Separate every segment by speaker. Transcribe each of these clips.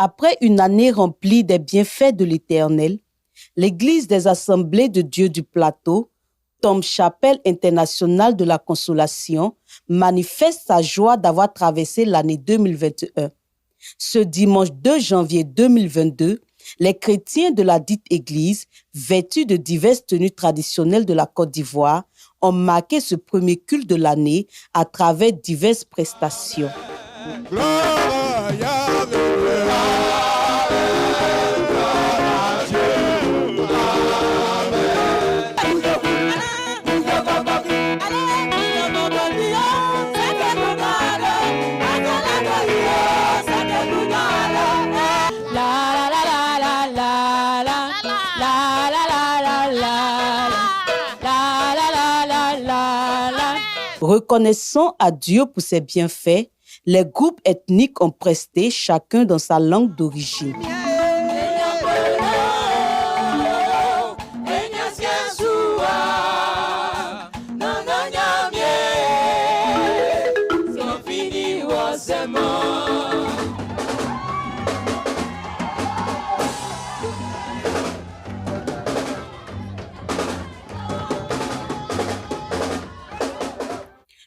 Speaker 1: Après une année remplie des bienfaits de l'Éternel, l'Église des Assemblées de Dieu du Plateau, Tom Chapelle Internationale de la Consolation, manifeste sa joie d'avoir traversé l'année 2021. Ce dimanche 2 janvier 2022, les chrétiens de la dite Église, vêtus de diverses tenues traditionnelles de la Côte d'Ivoire, ont marqué ce premier culte de l'année à travers diverses prestations. Reconnaissant à Dieu pour ses bienfaits, les groupes ethniques ont presté chacun dans sa langue d'origine.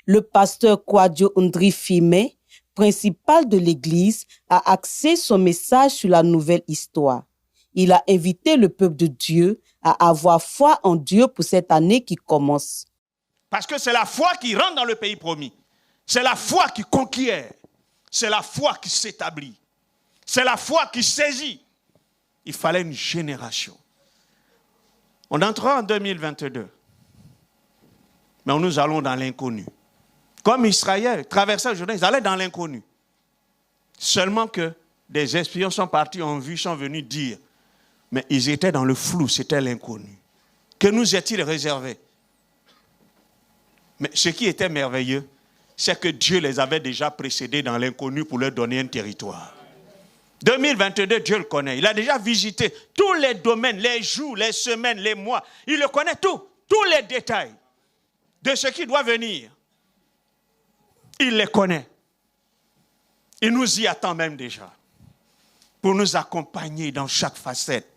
Speaker 1: Le pasteur Kwadjo Ndrifime, principal de l'Église, a axé son message sur la nouvelle histoire. Il a invité le peuple de Dieu à avoir foi en Dieu pour cette année qui commence.
Speaker 2: Parce que c'est la foi qui rentre dans le pays promis. C'est la foi qui conquiert. C'est la foi qui s'établit. C'est la foi qui saisit. Il fallait une génération. On entrera en 2022. Mais nous allons dans l'inconnu. Comme Israël traversait le Jourdain, ils allaient dans l'inconnu. Seulement que des espions sont partis, ont vu, sont venus dire. Mais ils étaient dans le flou, c'était l'inconnu. Que nous est-il réservé? Mais ce qui était merveilleux, c'est que Dieu les avait déjà précédés dans l'inconnu pour leur donner un territoire. 2022, Dieu le connaît. Il a déjà visité tous les domaines, les jours, les semaines, les mois. Il le connaît tout, tous les détails de ce qui doit venir. Il les connaît. Il nous y attend même déjà pour nous accompagner dans chaque facette.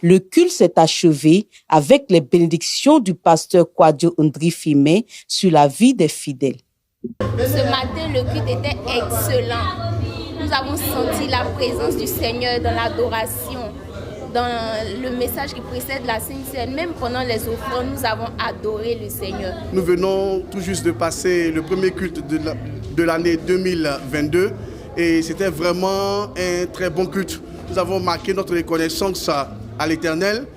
Speaker 1: Le culte s'est achevé avec les bénédictions du pasteur Kwadjo Ndrifime sur la vie des fidèles.
Speaker 3: Ce matin, le culte était excellent. Nous avons senti la présence du Seigneur dans l'adoration, dans le message qui précède la Sainte Seine. Même pendant les offrandes, nous avons adoré le Seigneur.
Speaker 4: Nous venons tout juste de passer le premier culte de l'année 2022 et c'était vraiment un très bon culte. Nous avons marqué notre reconnaissance à l'Éternel.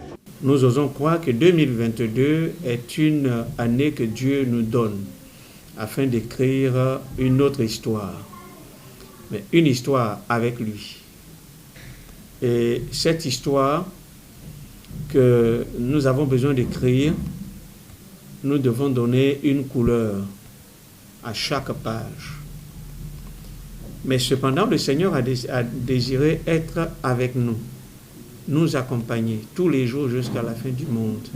Speaker 5: Nous osons croire que 2022 est une année que Dieu nous donne afin d'écrire une autre histoire, mais une histoire avec lui. Et cette histoire que nous avons besoin d'écrire, nous devons donner une couleur à chaque page. Mais cependant, le Seigneur a désiré être avec nous, nous accompagner tous les jours jusqu'à la fin du monde.